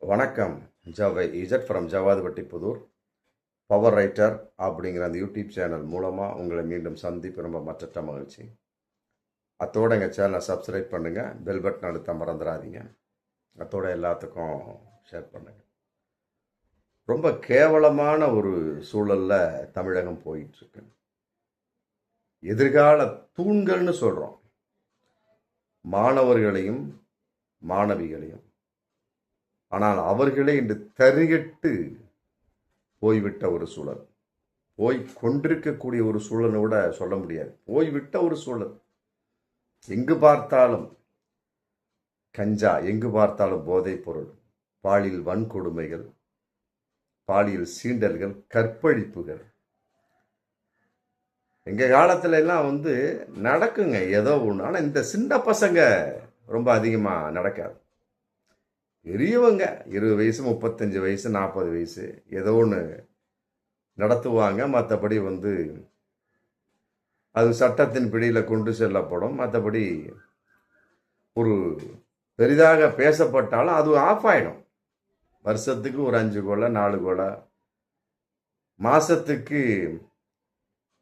வணக்கம். ஜவை இசட் from Javadhupatti Puthur. Power writer அப்படிங்கிற அந்த யூடியூப் சேனல் மூலமாக உங்களை மீண்டும் சந்திப்பு ரொம்ப மற்ற மகிழ்ச்சி. அத்தோடு எங்கள் சேனலை சப்ஸ்கிரைப் பண்ணுங்கள், பெல் பட்டன் அழுத்த மறந்துடாதீங்க. அத்தோட எல்லாத்துக்கும் ஷேர் பண்ணுங்கள். ரொம்ப கேவலமான ஒரு சூழலில் தமிழகம் போயிட்டுருக்கு. எதிர்கால தூண்கள்னு சொல்கிறோம். மாணவர்களையும் மாணவிகளையும். ஆனால் அவர்களே இன்று தறிகட்டு போய்விட்ட ஒரு சூழல், போய் கொண்டிருக்கக்கூடிய ஒரு சூழலை விட சொல்ல முடியாது, போய்விட்ட ஒரு சூழல். எங்கு பார்த்தாலும் கஞ்சா, எங்கு பார்த்தாலும் போதைப் பொருள், பாலியல் வன்கொடுமைகள், பாலியல் சீண்டல்கள், கற்பழிப்புகள். எங்க காலத்துல எல்லாம் நடக்குங்க ஏதோ ஒன்று. ஆனால் இந்த சின்ன பசங்க ரொம்ப அதிகமாக நடக்காது. பெரியவங்க 20 வயசு 35 வயசு 40 வயசு ஏதோ ஒன்று நடத்துவாங்க. மற்றபடி அது சட்டத்தின் பிடியில் கொண்டு செல்லப்படும். மற்றபடி ஒரு பெரிதாக பேசப்பட்டாலும் அது ஆஃப் ஆகிடும். வருஷத்துக்கு ஒரு 5 கொலை 4 கொலை, மாதத்துக்கு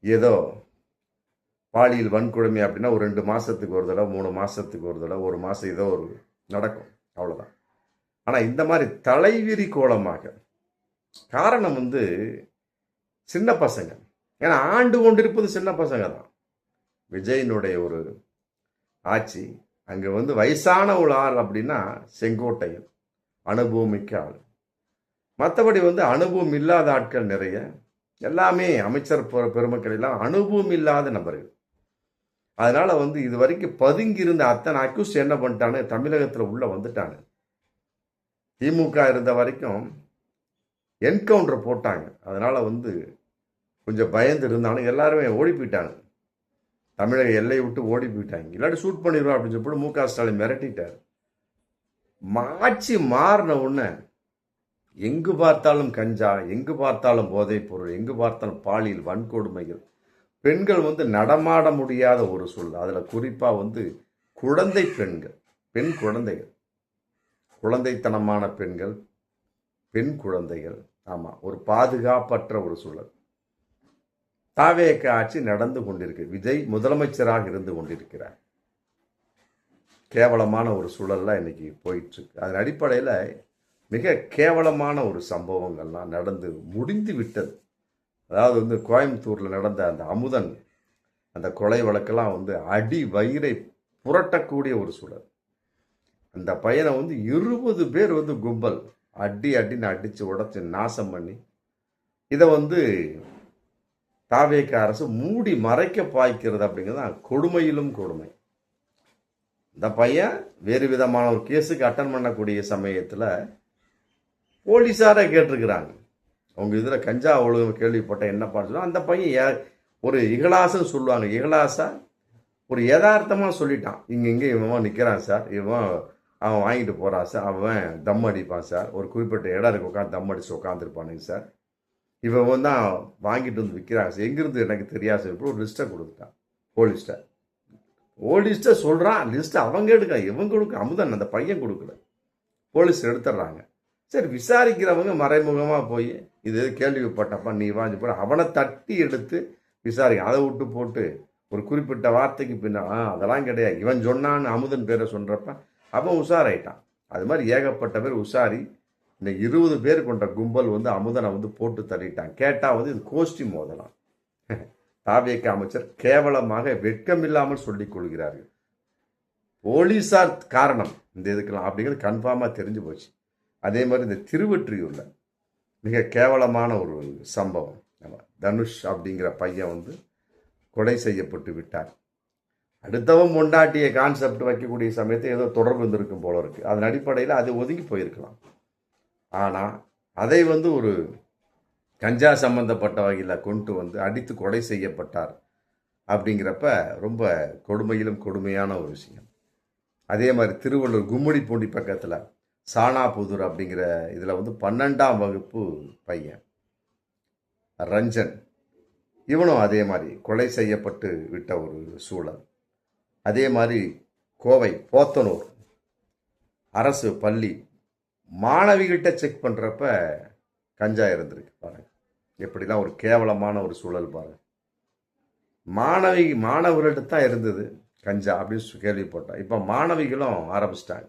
ஏதோ பாலியல் வன்கொடுமை அப்படின்னா ஒரு 2 மாதத்துக்கு ஒரு தடவை, 3 மாதத்துக்கு ஒரு தடவை, ஒரு மாதம் ஏதோ ஒரு நடக்கும், அவ்வளோதான். ஆனால் இந்த மாதிரி தலைவிரி கோலமாக காரணம் சின்ன பசங்க. ஏன்னா ஆண்டு கொண்டிருப்பது சின்ன பசங்க தான். விஜயனுடைய ஒரு ஆட்சி அங்கே வயசான ஒரு ஆள் அப்படின்னா செங்கோட்டையன், அனுபவமிக்க ஆள். மற்றபடி அனுபவம் இல்லாத ஆட்கள் நிறைய. எல்லாமே அமைச்சர் பெருமக்கள் எல்லாம் அனுபவம் இல்லாத நபர்கள். அதனால இது வரைக்கும் பதுங்கி இருந்த அத்தனை அக்யூஸ் என்ன பண்ணிட்டானு தமிழகத்தில் உள்ள வந்துட்டானு. திமுக இருந்த வரைக்கும் என்கவுண்டர் போட்டாங்க. அதனால கொஞ்சம் பயந்து இருந்தாலும் எல்லாருமே ஓடி போயிட்டாங்க. தமிழக எல்லையை விட்டு ஓடி போயிட்டாங்க. இல்லாட்டி ஷூட் பண்ணிடுவோம் அப்படின்னு சொல்லி மு.க. ஸ்டாலின் மிரட்டிட்டார். ஆட்சி மாறின உடனே எங்கு பார்த்தாலும் கஞ்சா, எங்கு பார்த்தாலும் போதைப் பொருள், எங்கு பார்த்தாலும் பாலியல் வன்கொடுமைகள், பெண்கள் நடமாட முடியாத ஒரு சூழல். அதில் குறிப்பாக குழந்தை பெண்கள், பெண் குழந்தைகள், குழந்தைத்தனமான பெண்கள், பெண் குழந்தைகள். ஆமாம், ஒரு பாதுகாப்பற்ற ஒரு சூழல். தாவேக ஆட்சி நடந்து கொண்டிருக்கு. விஜய் முதலமைச்சராக இருந்து கொண்டிருக்கிறார். கேவலமான ஒரு சூழல்லாம் இன்னைக்கு போயிட்டு இருக்கு. அதன் அடிப்படையில் மிக கேவலமான ஒரு சம்பவங்கள்லாம் நடந்து முடிந்து விட்டது. அதாவது கோயம்புத்தூரில் நடந்த அந்த அமுதன் அந்த கொலை வழக்கெல்லாம் அடி வயிறை புரட்டக்கூடிய ஒரு சூழல். அந்த பையனை 20 பேர் கும்பல் அடின்னு அடித்து உடச்சி நாசம் பண்ணி இதை தாவேக அரசு மூடி மறைக்க பாய்க்கிறது அப்படிங்கிறது கொடுமையிலும் கொடுமை. இந்த பையன் வேறு விதமான ஒரு கேஸுக்கு அட்டன் பண்ணக்கூடிய சமயத்தில் போலீஸாரே கேட்டிருக்கிறாங்க, அவங்க இதில் கஞ்சா ஒழுங்கு கேள்விப்பட்ட என்னப்பான்னு சொல்லுவாங்க. அந்த பையன் ஒரு இகலாசன்னு சொல்லுவாங்க, இகலாசா ஒரு யதார்த்தமாக சொல்லிட்டான். இங்கே இவன் நிற்கிறான் சார், அவன் வாங்கிட்டு போகிறான் சார், அவன் தம் அடிப்பான் சார், ஒரு குறிப்பிட்ட இடம் இருக்கு உட்காந்து தம் அடிச்சு உட்காந்துருப்பானுங்க சார், இவன் தான் வாங்கிட்டு விற்கிறாங்க சார், எங்கிருந்து எனக்கு தெரியாது சார். இப்போ ஒரு லிஸ்ட்டை கொடுத்துட்டான் போலீஸ்ட்டை சொல்கிறான். லிஸ்ட்டை அவங்க எடுக்க, இவன் கொடுக்க, அமுதன் அந்த பையன் கொடுக்கல, போலீஸ் எடுத்துடுறாங்க. சரி, விசாரிக்கிறவங்க மறைமுகமாக போய் இது கேள்விப்பட்டப்பா நீ வாங்கி போட அவனை தட்டி எடுத்து விசாரிக்க. அதை விட்டு போட்டு ஒரு குறிப்பிட்ட வார்த்தைக்கு பின்னா அதெல்லாம் கிடையாது, இவன் சொன்னான்னு அமுதன் பேரை சொல்கிறப்ப அவன் உஷாராயிட்டான். அது மாதிரி ஏகப்பட்ட பேர் உஷாரி. இந்த 20 பேர் கொண்ட கும்பல் அமுதனை போட்டு தள்ளிட்டான். கேட்டால் இது கோஷ்டி மோதலாம். தாவேக அமைச்சர் கேவலமாக வெட்கமில்லாமல் சொல்லிக் கொள்கிறார்கள். போலீஸார் காரணம் இந்த இதுக்கெல்லாம் அப்படிங்கிறது கன்ஃபார்மாக தெரிஞ்சு போச்சு. அதே மாதிரி இந்த திருவெற்றியூர்ல மிக கேவலமான ஒரு சம்பவம். தனுஷ் அப்படிங்கிற பையன் கொலை செய்யப்பட்டு விட்டார். அடுத்தவன் பொண்டாட்டிய கான்செப்ட் வைக்கக்கூடிய சமயத்தை ஏதோ தொடர்பு இருந்திருக்கும் போல இருக்கு. அதன் அடிப்படையில் அது ஒதுங்கி போயிருக்கலாம். ஆனால் அதை ஒரு கஞ்சா சம்பந்தப்பட்ட வகையில் கொண்டு அடித்து கொலை செய்யப்பட்டார் அப்படிங்கிறப்ப ரொம்ப கொடுமையிலும் கொடுமையான ஒரு விஷயம். அதே மாதிரி திருவள்ளூர் கும்மிடிப்பூண்டி பக்கத்தில் சானாபுதூர் அப்படிங்கிற இதில் 12ஆம் வகுப்பு பையன் ரஞ்சன், இவனும் அதே மாதிரி கொலை செய்யப்பட்டு விட்ட ஒரு சூழல். அதே மாதிரி கோவை போத்தனூர் அரசு பள்ளி மாணவிகிட்ட செக் பண்ணுறப்ப கஞ்சா இருந்திருக்கு பாருங்க. எப்படிலாம் ஒரு கேவலமான ஒரு சூழல் பாருங்க. மாணவர்கள்ட்ட தான் இருந்தது கஞ்சா அப்படின்னு கேள்விப்பட்டோம். இப்போ மாணவிகளும் ஆரம்பிச்சிட்டாங்க.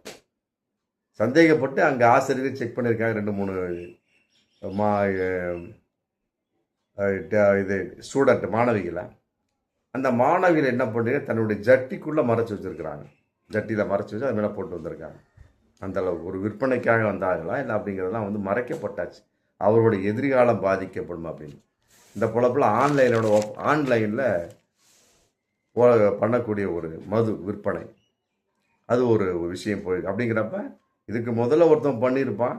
சந்தேகப்பட்டு அங்கே ஆசிரியர் செக் பண்ணியிருக்காங்க 2-3 மா இது ஸ்டூடெண்ட் மாணவிகளை. அந்த மாணவிகள் என்ன பண்ணுறது, தன்னுடைய ஜட்டிக்குள்ளே மறைச்சி வச்சுருக்கிறாங்க. ஜட்டியில் மறைச்சி வச்சு அது மேலே போட்டு வந்திருக்காங்க. அந்த அளவுக்கு ஒரு விற்பனைக்காக வந்தாங்களா இல்லை அப்படிங்கிறதெல்லாம் வந்து மறைக்கப்பட்டாச்சு. அவருடைய எதிர்காலம் பாதிக்கப்படும் அப்படின்னு. இந்த பொழப்பில் ஆன்லைனில் பண்ணக்கூடிய ஒரு மது விற்பனை, அது ஒரு விஷயம் போயிருக்கு. அப்படிங்கிறப்ப இதுக்கு முதல்ல ஒருத்தன் பண்ணியிருப்பான்.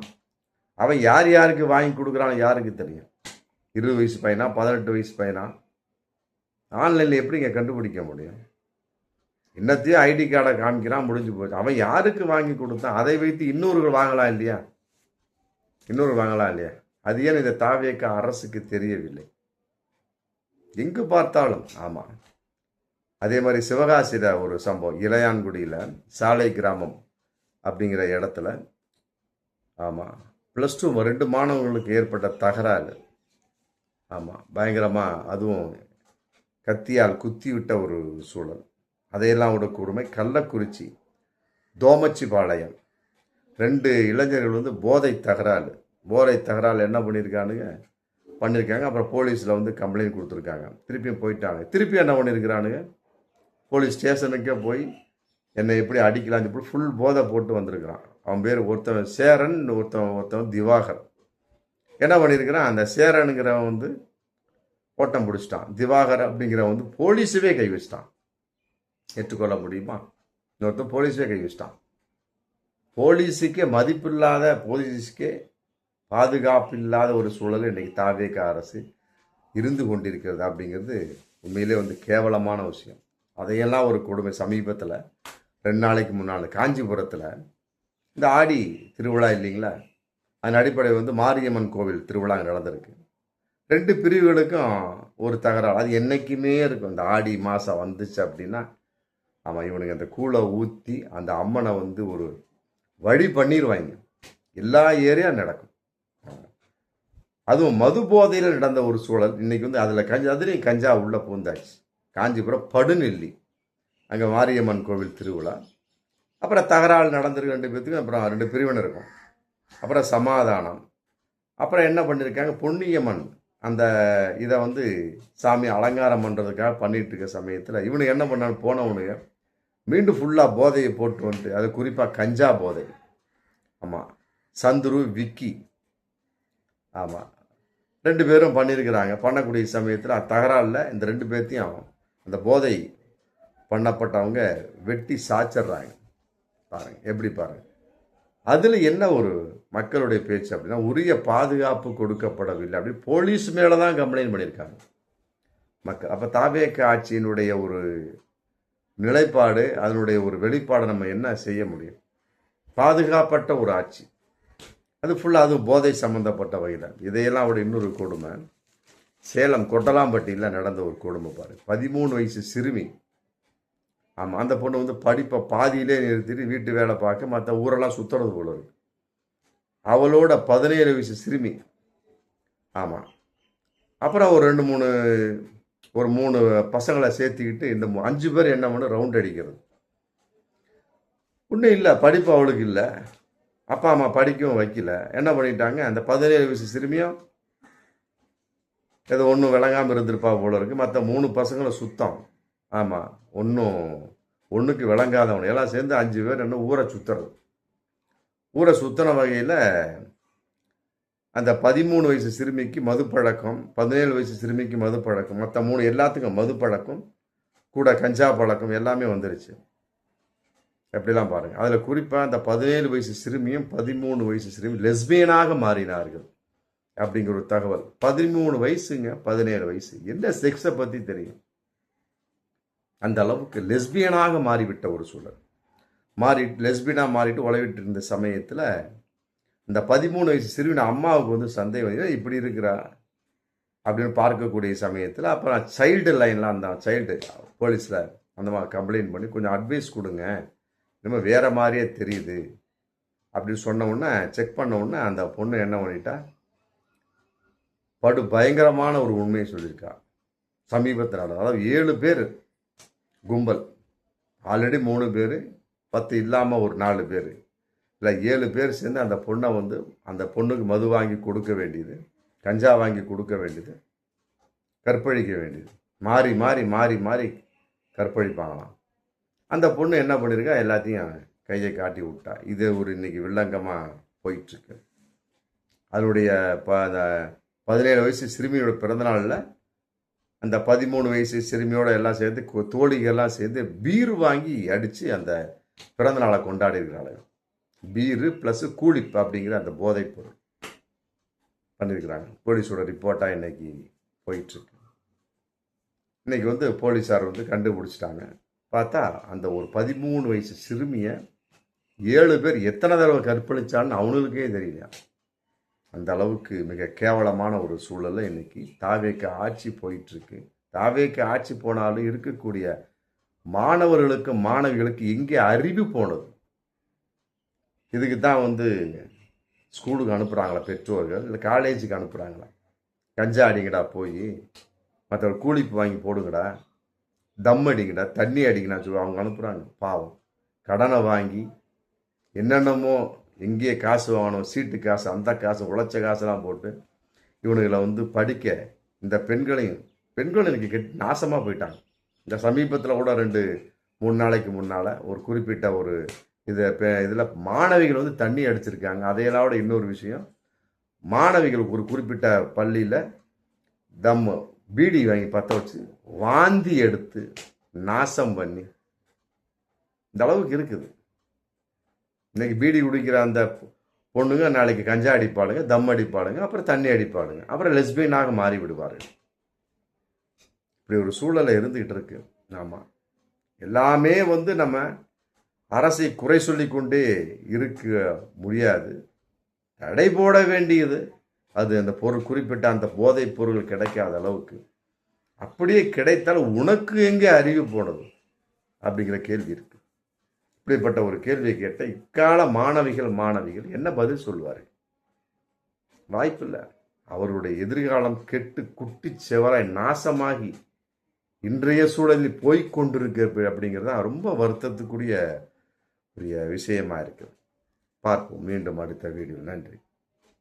அவன் யார் யாருக்கு வாங்கி கொடுக்குறான்னு யாருக்கு தெரியும்? 20 வயசு பையனா 18 வயசு பையனா? ஆன்லைனில் எப்படிங்க கண்டுபிடிக்க முடியும்? இன்னத்தையும் ஐடி கார்டை காமிக்கிறான், முடிஞ்சு போச்சு. அவன் யாருக்கு வாங்கி கொடுத்தான்? அதை வைத்து இன்னொரு வாங்கலாம் இல்லையா? அது ஏன் இந்த தாவேக அரசுக்கு தெரியவில்லை? எங்கு பார்த்தாலும். ஆமாம், அதே மாதிரி சிவகாசியில் ஒரு சம்பவம், இளையான்குடியில் சாலை கிராமம் அப்படிங்கிற இடத்துல, ஆமாம், +2 2 மாணவர்களுக்கு ஏற்பட்ட தகராறு. ஆமாம், பயங்கரமாக, அதுவும் கத்தியால் குத்தி விட்ட ஒரு சூழல். அதையெல்லாம் விட கொடுமை. கள்ளக்குறிச்சி தோமச்சிபாளையம் 2 இளைஞர்கள் வந்து போதை தகராறு என்ன பண்ணியிருக்காங்க. அப்புறம் போலீஸில் வந்து கம்ப்ளைண்ட் கொடுத்துருக்காங்க. திருப்பியும் போயிட்டாங்க. திருப்பி என்ன பண்ணியிருக்கிறானுங்க, போலீஸ் ஸ்டேஷனுக்கே போய் என்னை எப்படி அடிக்கலாம்னு சொல்லி ஃபுல் போதை போட்டு வந்திருக்கிறான். அவன் பேர் ஒருத்தவன் சேரன், ஒருத்தவன் திவாகர். என்ன பண்ணியிருக்கிறான், அந்த சேரனுங்கிறவன் வந்து ஓட்டம் பிடிச்சிட்டான். திவாகர் அப்படிங்கிறவன் வந்து போலீஸவே கை வச்சிட்டான். ஏற்றுக்கொள்ள முடியுமா? இன்னொருத்தன் போலீஸே கை வச்சிட்டான். போலீஸுக்கே மதிப்பில்லாத, போலீஸுக்கே பாதுகாப்பு இல்லாத ஒரு சூழல் இன்றைக்கி தாவேக அரசு இருந்து கொண்டிருக்கிறது. அப்படிங்கிறது உண்மையிலே வந்து கேவலமான விஷயம். அதையெல்லாம் ஒரு கொடுமை. சமீபத்தில் 2 நாளைக்கு முன்னால் காஞ்சிபுரத்தில் இந்த ஆடி திருவிழா இல்லைங்களா, அதன் அடிப்படை வந்து மாரியம்மன் கோவில் திருவிழா நடந்திருக்கு. 2 பிரிவுகளுக்கும் ஒரு தகராறு. அது என்றைக்குமே இருக்கும். இந்த ஆடி மாதம் வந்துச்சு அப்படின்னா, ஆமாம், இவனுக்கு அந்த கூழை ஊற்றி அந்த அம்மனை வந்து ஒரு வழி பண்ணிடுவாங்க. எல்லா ஏரியா நடக்கும். அதுவும் மது போதையில் நடந்த ஒரு சூழல். இன்னைக்கு வந்து அதுலேயும் கஞ்சா உள்ளே பூந்தாச்சு. காஞ்சிபுரம் படுநெல்லி, அங்கே மாரியம்மன் கோவில் திருவிழா. அப்புறம் தகராறு நடந்திருக்கு 2 பேர்த்துக்கும். அப்புறம் 2 பிரிவினர் இருக்கும். அப்புறம் சமாதானம். அப்புறம் என்ன பண்ணியிருக்காங்க, பொன்னியம்மன் அந்த இதை வந்து சாமி அலங்காரம் பண்ணுறதுக்காக பண்ணிட்டு இருக்க சமயத்தில் இவனுக்கு என்ன பண்ணான்னு போனவனுங்க மீண்டும் ஃபுல்லாக போதையை போட்டு வந்துட்டு, அது குறிப்பாக கஞ்சா போதை. ஆமாம், சந்துரு, விக்கி, ஆமாம், 2 பேரும் பண்ணியிருக்கிறாங்க. பண்ணக்கூடிய சமயத்தில் தகராறில் இந்த 2 பேர்த்தையும் அந்த போதை பண்ணப்பட்டவங்க வெட்டி சாச்சிட்றாங்க. பாருங்கள் எப்படி பாருங்கள். அதில் என்ன ஒரு மக்களுடைய பேச்சு அப்படின்னா, உரிய பாதுகாப்பு கொடுக்கப்படவில்லை அப்படி போலீஸ் மேலே தான் கம்ப்ளைண்ட் பண்ணியிருக்காங்க மக்கள். அப்போ தாவேக ஆட்சியினுடைய ஒரு நிலைப்பாடு, அதனுடைய ஒரு வெளிப்பாடு நம்ம என்ன செய்ய முடியும்? பாதுகாப்பட்ட ஒரு ஆட்சி, அது ஃபுல்லாக அது போதை சம்மந்தப்பட்ட வகையில். இதையெல்லாம் விட இன்னொரு கொடுமை, சேலம் கொட்டலாம்பட்டியில் நடந்த ஒரு கொடுமை பாருங்கள். 13 வயசு சிறுமி. ஆமாம், அந்த பொண்ணு வந்து படிப்பை பாதியிலே நிறுத்திட்டு வீட்டு வேலை பார்க்க மற்ற ஊரெல்லாம் சுற்றுறது போல இருக்கு. அவளோட 17 வயசு சிறுமி. ஆமாம், அப்புறம் ஒரு 3 பசங்களை சேர்த்துக்கிட்டு இந்த 5 பேர் என்ன பண்ண ரவுண்ட் அடிக்கிறது. ஒன்றும் இல்லை, படிப்பு அவளுக்கு இல்லை, அப்பா அம்மா படிக்கவும் வைக்கல. என்ன பண்ணிட்டாங்க, அந்த 17 வயசு சிறுமியும் ஏதோ ஒன்றும் விளங்காமல் இருந்திருப்பா போல இருக்கு. மற்ற 3 பசங்களும் சுத்தம். ஆமாம், ஒன்றுக்கு விளங்காதவன் எல்லாம் சேர்ந்து 5 பேர் என்ன ஊரை சுற்றுறது. ஊரை சுற்றின வகையில் அந்த 13 வயசு சிறுமிக்கு மது பழக்கம், 17 வயசு சிறுமிக்கு மது பழக்கம், மற்ற 3 எல்லாத்துக்கும் மது பழக்கம் கூட கஞ்சா பழக்கம் எல்லாமே வந்துருச்சு. எப்படிலாம் பாருங்கள். அதில் குறிப்பாக அந்த 17 வயசு சிறுமியும் 13 வயசு சிறுமி லெஸ்பியனாக மாறினார்கள் அப்படிங்கிற ஒரு தகவல். 13 வயசுங்க, 17 வயசு, என்ன செக்ஸை பற்றி தெரியும்? அந்த அளவுக்கு லெஸ்பியனாக மாறிவிட்ட ஒரு சூழல். லெஸ்பியனாக மாறிட்டு உழவிட்டு இருந்த சமயத்தில் இந்த 13 வயசு சிறுவின அம்மாவுக்கு வந்து சந்தேகம், இப்படி இருக்கிறா அப்படின்னு பார்க்கக்கூடிய சமயத்தில் அப்புறம் சைல்டு லைன்லாம் அந்த சைல்டு போலீஸில் அந்த மாதிரி கம்ப்ளைண்ட் பண்ணி கொஞ்சம் அட்வைஸ் கொடுங்க, இனிமேல் வேறு மாதிரியே தெரியுது அப்படின்னு சொன்ன உடனே செக் பண்ண உடனே அந்த பொண்ணு என்ன பண்ணிட்டா, படு பயங்கரமான ஒரு உண்மையை சொல்லியிருக்கா. சமீபத்தில் அதாவது 7 பேர் கும்பல், ஆல்ரெடி 3 பேர், 10 இல்லாமல் ஒரு 4 பேர், இல்லை 7 பேர் சேர்ந்து அந்த பொண்ணை வந்து அந்த பொண்ணுக்கு மது வாங்கி கொடுக்க வேண்டியது, கஞ்சா வாங்கி கொடுக்க வேண்டியது, கற்பழிக்க வேண்டியது, மாறி மாறி மாறி மாறி கற்பழிப்பாங்களாம். அந்த பொண்ணு என்ன பண்ணியிருக்கா, எல்லாத்தையும் கையை காட்டி விட்டா. இது ஒரு இன்னைக்கு வில்லங்கமாக போயிட்டுருக்கு. அதனுடைய 17 வயசு சிறுமியோட பிறந்தநாளில் அந்த 13 வயசு சிறுமியோட எல்லாம் சேர்ந்து தோழிகள்லாம் சேர்ந்து பீர் வாங்கி அடித்து அந்த பிறந்தநாளை கொண்டாடி இருக்கிறாங்க. பீரு ப்ளஸ் கூலிப் அப்படிங்கிற அந்த போதைப் பொருள் பண்ணியிருக்கிறாங்க. போலீஸோட ரிப்போர்ட்டாக இன்னைக்கு போயிட்டுருக்கு. இன்னைக்கு வந்து போலீஸார் வந்து கண்டுபிடிச்சிட்டாங்க. பார்த்தா அந்த ஒரு 13 வயசு சிறுமியை 7 பேர் எத்தனை தடவை கற்பழிச்சான்னு அவனுக்கே தெரியல. அந்த அளவுக்கு மிக கேவலமான ஒரு சூழலில் இன்னைக்கு தாவேக்கு ஆட்சி போயிட்டுருக்கு. தாவேக்கு ஆட்சி போனாலும் இருக்கக்கூடிய மாணவர்களுக்கு மாணவிகளுக்கு எங்கே அறிவு போனது? இதுக்கு தான் வந்து ஸ்கூலுக்கு அனுப்புகிறாங்களா பெற்றோர்கள், இல்லை காலேஜுக்கு அனுப்புகிறாங்களா? கஞ்சா அடிங்கடா, போய் மற்ற கூலிப்பு வாங்கி போடுங்கடா, தம் அடிங்கடா, தண்ணி அடிங்கடா சொல்லி அவங்க அனுப்புகிறாங்க. பாவம், கடனை வாங்கி என்னென்னமோ எங்கேயே காசு வாங்கணும், சீட்டு காசு, அந்த காசு, உழைச்ச காசெல்லாம் போட்டு இவனுங்களை வந்து படிக்க இந்த பெண்களும் இன்னைக்கு நாசமாக போயிட்டாங்க. இந்த சமீபத்தில் கூட 2-3 நாளைக்கு முன்னால் ஒரு குறிப்பிட்ட ஒரு இதில் மாணவிகள் வந்து தண்ணி அடிச்சிருக்காங்க. அதையெல்லாம் விட இன்னொரு விஷயம், மாணவிகளுக்கு ஒரு குறிப்பிட்ட பள்ளியில் பீடி வாங்கி பற்ற வச்சு வாந்தி எடுத்து நாசம் பண்ணி இந்த அளவுக்கு இருக்குது. இன்னைக்கு பீடி குடிக்கிற அந்த பொண்ணுங்க நாளைக்கு கஞ்சா அடிப்பாளுங்க, தம் அடிப்பாளுங்க, அப்புறம் தண்ணி அடிப்பாளுங்க, அப்புறம் லெஸ்பியனாக மாறி விடுவார்கள். இப்படி ஒரு சூழலை இருந்துகிட்டு இருக்கு. ஆமாம், எல்லாமே வந்து நம்ம அரசை குறை சொல்லி கொண்டே இருக்க முடியாது. தடை போட வேண்டியது அது அந்த பொருள், குறிப்பிட்ட அந்த போதைப் பொருள் கிடைக்காத அளவுக்கு. அப்படியே கிடைத்தால் உனக்கு எங்கே அறிவு போனது அப்படிங்கிற கேள்வி இருக்கு. இப்படிப்பட்ட ஒரு கேள்வியை கேட்ட இக்கால மாணவிகள் என்ன பதில் சொல்வார்கள்? வாய்ப்பில்லை. அவருடைய எதிர்காலம் கெட்டு குட்டி செவராய் நாசமாகி இன்றைய சூழலில் போய்கொண்டிருக்கு. அப்படிங்கிறது தான் ரொம்ப வருத்தத்துக்குரிய விஷயமா இருக்குது. பார்ப்போம் மீண்டும் அடுத்த வீடியோ. நன்றி.